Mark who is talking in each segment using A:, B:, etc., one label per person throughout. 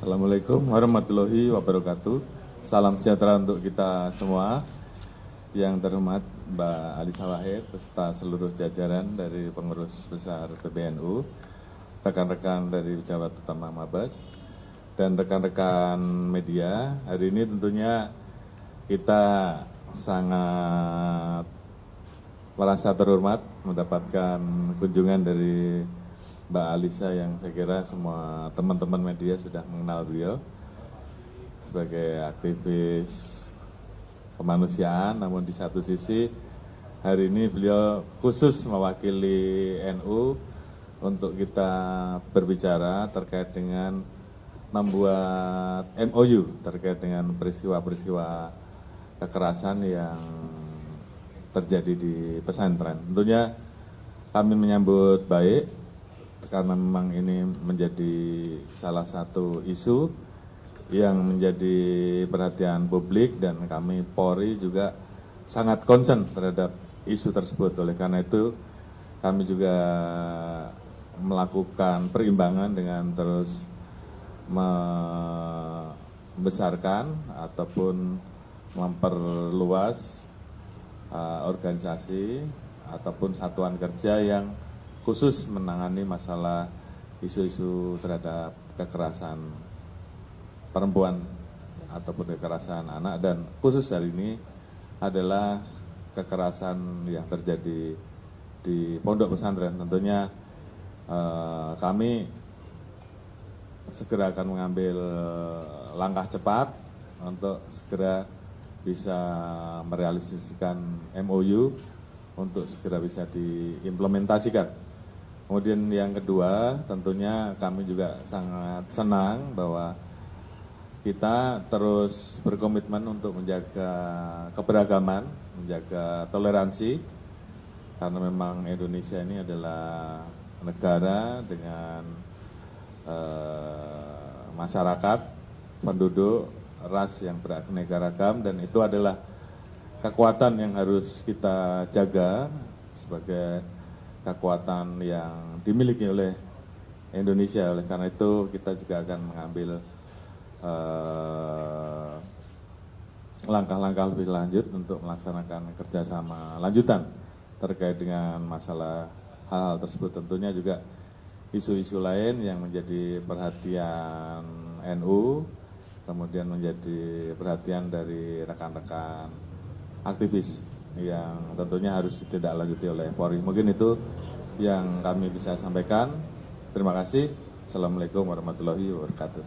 A: Assalamualaikum warahmatullahi wabarakatuh. Salam sejahtera untuk kita semua. Yang terhormat Mbak Alisa Wahid beserta seluruh jajaran dari pengurus besar PBNU, rekan-rekan dari Pejabat Utama Mabes, dan rekan-rekan media. Hari ini tentunya kita sangat merasa terhormat mendapatkan kunjungan dari Mbak Alisa yang saya kira semua teman-teman media sudah mengenal beliau sebagai aktivis kemanusiaan, namun di satu sisi hari ini beliau khusus mewakili NU untuk kita berbicara terkait dengan membuat MOU terkait dengan peristiwa-peristiwa kekerasan yang terjadi di pesantren. Tentunya kami menyambut baik karena memang ini menjadi salah satu isu yang menjadi perhatian publik dan kami Polri juga sangat concern terhadap isu tersebut. Oleh karena itu kami juga melakukan perimbangan dengan terus membesarkan ataupun memperluas organisasi ataupun satuan kerja yang khusus menangani masalah isu-isu terhadap kekerasan perempuan ataupun kekerasan anak, dan khusus hari ini adalah kekerasan yang terjadi di pondok pesantren. Tentunya kami segera akan mengambil langkah cepat untuk segera bisa merealisasikan MOU untuk segera bisa diimplementasikan. Kemudian yang kedua, tentunya kami juga sangat senang bahwa kita terus berkomitmen untuk menjaga keberagaman, menjaga toleransi, karena memang Indonesia ini adalah negara dengan masyarakat, penduduk, ras yang beraneka ragam, dan itu adalah kekuatan yang harus kita jaga sebagai kekuatan yang dimiliki oleh Indonesia. Oleh karena itu kita juga akan mengambil langkah-langkah lebih lanjut untuk melaksanakan kerjasama lanjutan terkait dengan masalah hal-hal tersebut. Tentunya juga isu-isu lain yang menjadi perhatian NU, kemudian menjadi perhatian dari rekan-rekan aktivis yang tentunya harus ditindaklanjuti oleh Polri. Mungkin itu yang kami bisa sampaikan. Terima kasih. Assalamualaikum warahmatullahi wabarakatuh.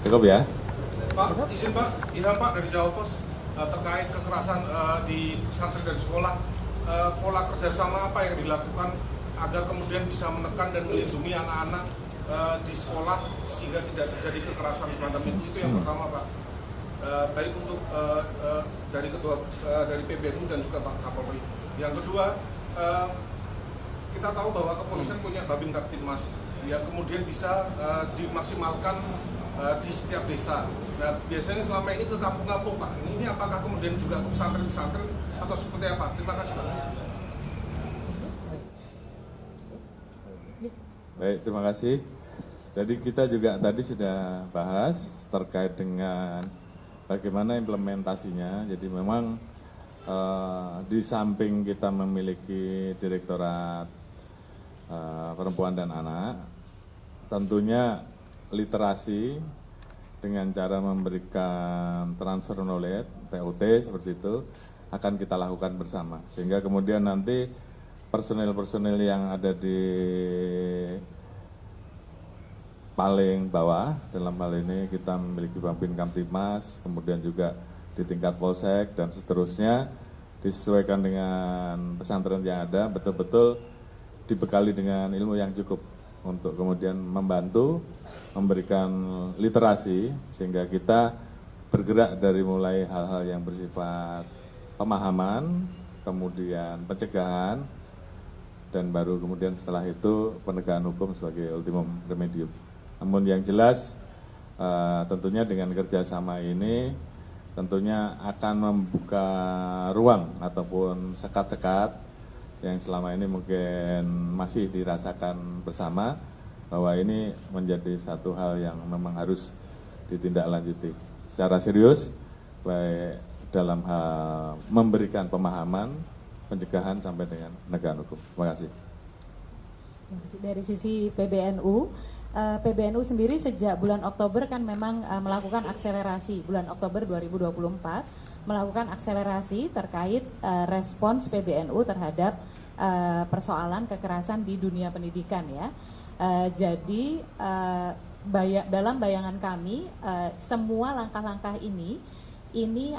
A: Cukup ya?
B: Pak, izin Pak, Ilham Pak dari Jawa Pos terkait kekerasan di pesantren dan sekolah, pola kerjasama apa yang dilakukan agar kemudian bisa menekan dan melindungi anak-anak di sekolah sehingga tidak terjadi kekerasan semacam itu yang pertama Pak. Baik untuk dari ketua dari PBNU dan juga Pak Kapolri. Yang kedua, kita tahu bahwa kepolisian punya Babin Kaptipmas yang kemudian bisa dimaksimalkan di setiap desa. Nah, biasanya selama ini ke kampung-kampung Pak. Ini apakah kemudian juga ke pesantren-pesantren atau seperti apa? Terima kasih Pak.
A: Baik, terima kasih. Jadi kita juga tadi sudah bahas terkait dengan bagaimana implementasinya. Jadi memang di samping kita memiliki Direktorat Perempuan dan Anak, tentunya literasi dengan cara memberikan transfer knowledge, TOT seperti itu, akan kita lakukan bersama. Sehingga kemudian nanti personil-personil yang ada di paling bawah, dalam hal ini kita memiliki Babin Kamtipmas, kemudian juga di tingkat Polsek dan seterusnya, disesuaikan dengan pesantren yang ada, betul-betul dibekali dengan ilmu yang cukup untuk kemudian membantu memberikan literasi sehingga kita bergerak dari mulai hal-hal yang bersifat pemahaman, kemudian pencegahan, dan baru kemudian setelah itu penegakan hukum sebagai ultimum remedium. Namun yang jelas tentunya dengan kerjasama ini tentunya akan membuka ruang ataupun sekat-sekat yang selama ini mungkin masih dirasakan bersama, bahwa ini menjadi satu hal yang memang harus ditindaklanjuti secara serius, baik dalam hal memberikan pemahaman, pencegahan sampai dengan penegakan hukum. Terima kasih.
C: Dari sisi PBNU, PBNU sendiri sejak bulan Oktober kan memang melakukan akselerasi, bulan Oktober 2024 melakukan akselerasi terkait respons PBNU terhadap persoalan kekerasan di dunia pendidikan ya. Jadi dalam bayangan kami semua langkah-langkah ini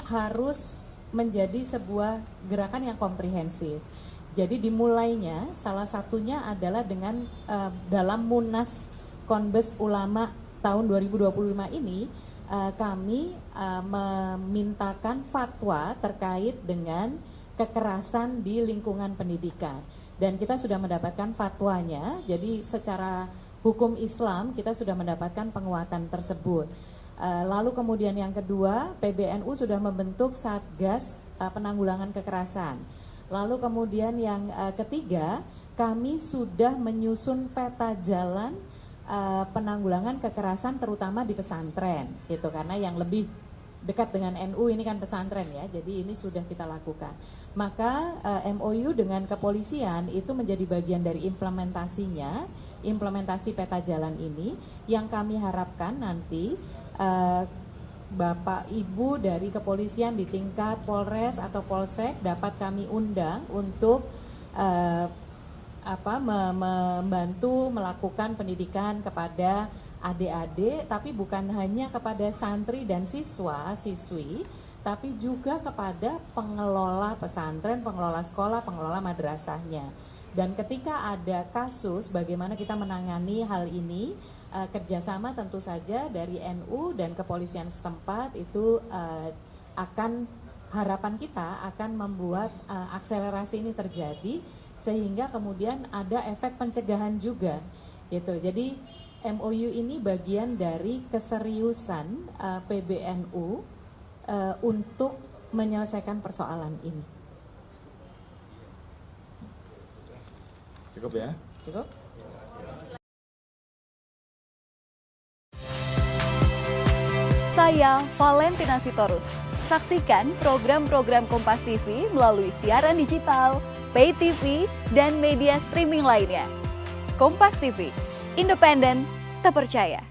C: harus menjadi sebuah gerakan yang komprehensif. Jadi dimulainya salah satunya adalah dengan dalam Munas Konbes Ulama tahun 2025 ini kami memintakan fatwa terkait dengan kekerasan di lingkungan pendidikan. Dan kita sudah mendapatkan fatwanya, jadi secara hukum Islam kita sudah mendapatkan penguatan tersebut. Lalu kemudian yang kedua, PBNU sudah membentuk Satgas Penanggulangan Kekerasan. Lalu kemudian yang ketiga, kami sudah menyusun peta jalan penanggulangan kekerasan terutama di pesantren, gitu. Karena yang lebih dekat dengan NU ini kan pesantren ya, jadi ini sudah kita lakukan. Maka MOU dengan kepolisian itu menjadi bagian dari implementasinya, implementasi peta jalan ini, yang kami harapkan nanti Bapak Ibu dari kepolisian di tingkat Polres atau Polsek dapat kami undang untuk membantu melakukan pendidikan kepada adik-adik, tapi bukan hanya kepada santri dan siswa-siswi, tapi juga kepada pengelola pesantren, pengelola sekolah, pengelola madrasahnya. Dan ketika ada kasus, bagaimana kita menangani hal ini, kerjasama tentu saja dari NU dan kepolisian setempat itu akan, harapan kita akan membuat akselerasi ini terjadi, sehingga kemudian ada efek pencegahan juga, gitu. Jadi MOU ini bagian dari keseriusan PBNU untuk menyelesaikan persoalan ini.
A: Cukup ya?
C: Cukup?
D: Saya Valentina Sitorus. Saksikan program-program Kompas TV melalui siaran digital, pay TV, dan media streaming lainnya. Kompas TV, independen, terpercaya.